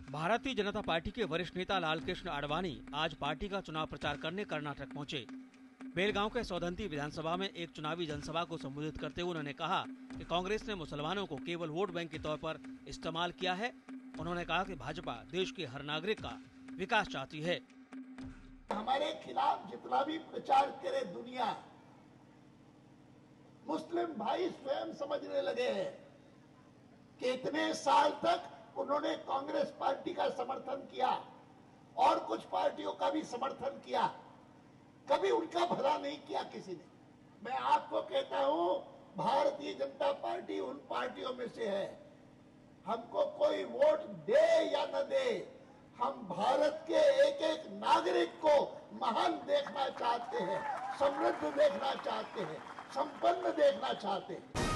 Bharatiya Janata party के वरिष्ठ नेता लालकृष्ण आडवाणी आज पार्टी का चुनाव प्रचार करने कर्नाटक पहुंचे। बेलगांव के सौदंती विधानसभा में एक चुनावी जनसभा को संबोधित करते हुए उन्होंने कहा कि कांग्रेस ने मुसलमानों को केवल वोट बैंक के तौर पर इस्तेमाल किया है। उन्होंने कहा कि भाजपा देश के हर नागरिक का विकास चाहती है। हमारे खिलाफ जितना भी प्रचार करे दुनिया, मुस्लिम भाई स्वयं समझने लगे हैं कि इतने साल तक उन्होंने कांग्रेस पार्टी का समर्थन किया और कुछ पार्टियों का भी समर्थन किया, कभी उनका भला नहीं किया किसी ने। मैं आपको कहता हूं, भारतीय जनता पार्टी उन पार्टियों में से है। हमको कोई वोट दे या न दे, हम भारत के एक एक नागरिक को महान देखना चाहते हैं, समृद्ध देखना चाहते हैं, संपन्न देखना चाहते हैं।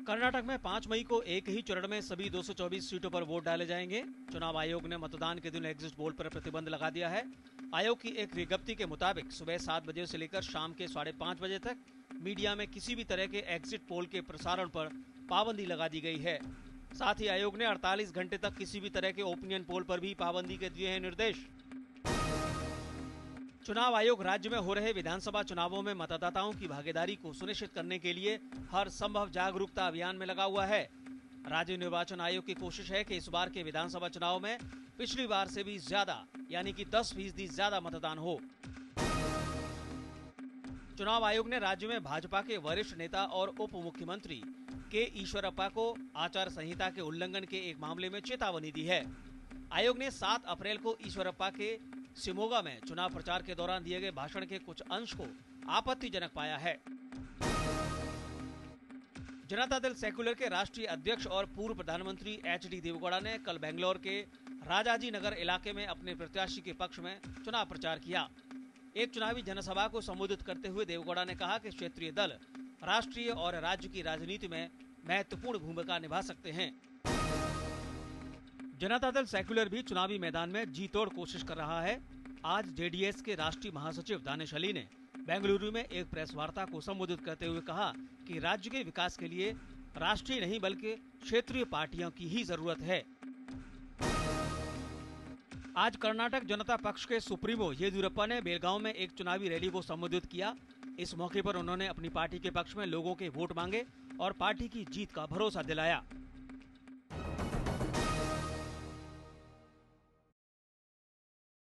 कर्नाटक में 5 मई को एक ही चरण में सभी 224 सीटों पर वोट डाले जाएंगे। चुनाव आयोग ने मतदान के दिन एग्जिट पोल पर प्रतिबंध लगा दिया है। आयोग की एक विज्ञप्ति के मुताबिक सुबह 7 बजे से लेकर शाम के 5:30 बजे तक मीडिया में किसी भी तरह के एग्जिट पोल के प्रसारण पर पाबंदी लगा दी गई है। साथ ही आयोग ने 48 घंटे तक किसी भी तरह के ओपिनियन पोल पर भी पाबंदी के दिए हैं निर्देश। चुनाव आयोग राज्य में हो रहे विधानसभा चुनावों में मतदाताओं की भागीदारी को सुनिश्चित करने के लिए हर संभव जागरूकता अभियान में लगा हुआ है। राज्य निर्वाचन आयोग की कोशिश है कि इस बार के विधानसभा चुनाव में पिछली बार से भी ज्यादा यानी कि 10% ज्यादा मतदान हो। चुनाव आयोग ने राज्य में भाजपा के वरिष्ठ नेता और उप मुख्यमंत्री के ईश्वरप्पा को आचार संहिता के उल्लंघन के एक मामले में चेतावनी दी है। आयोग ने 7 अप्रैल को ईश्वरप्पा के शिमोगा में चुनाव प्रचार के दौरान दिए गए भाषण के कुछ अंश को आपत्तिजनक पाया है। जनता दल सेक्युलर के राष्ट्रीय अध्यक्ष और पूर्व प्रधानमंत्री एचडी देवेगौड़ा ने कल बेंगलोर के राजाजी नगर इलाके में अपने प्रत्याशी के पक्ष में चुनाव प्रचार किया। एक चुनावी जनसभा को संबोधित करते हुए देवेगौड़ा ने कहा कि क्षेत्रीय दल राष्ट्रीय और राज्य की राजनीति में महत्वपूर्ण भूमिका निभा सकते हैं। जनता दल सेक्युलर भी चुनावी मैदान में जी तोड़ कोशिश कर रहा है। आज जेडीएस के राष्ट्रीय महासचिव दानिश अली ने बेंगलुरु में एक प्रेस वार्ता को संबोधित करते हुए कहा कि राज्य के विकास के लिए राष्ट्रीय नहीं बल्कि क्षेत्रीय पार्टियों की ही जरूरत है। आज कर्नाटक जनता पक्ष के सुप्रीमो येदियुरप्पा ने बेलगांव में एक चुनावी रैली को संबोधित किया। इस मौके पर उन्होंने अपनी पार्टी के पक्ष में लोगों के वोट मांगे और पार्टी की जीत का भरोसा दिलाया।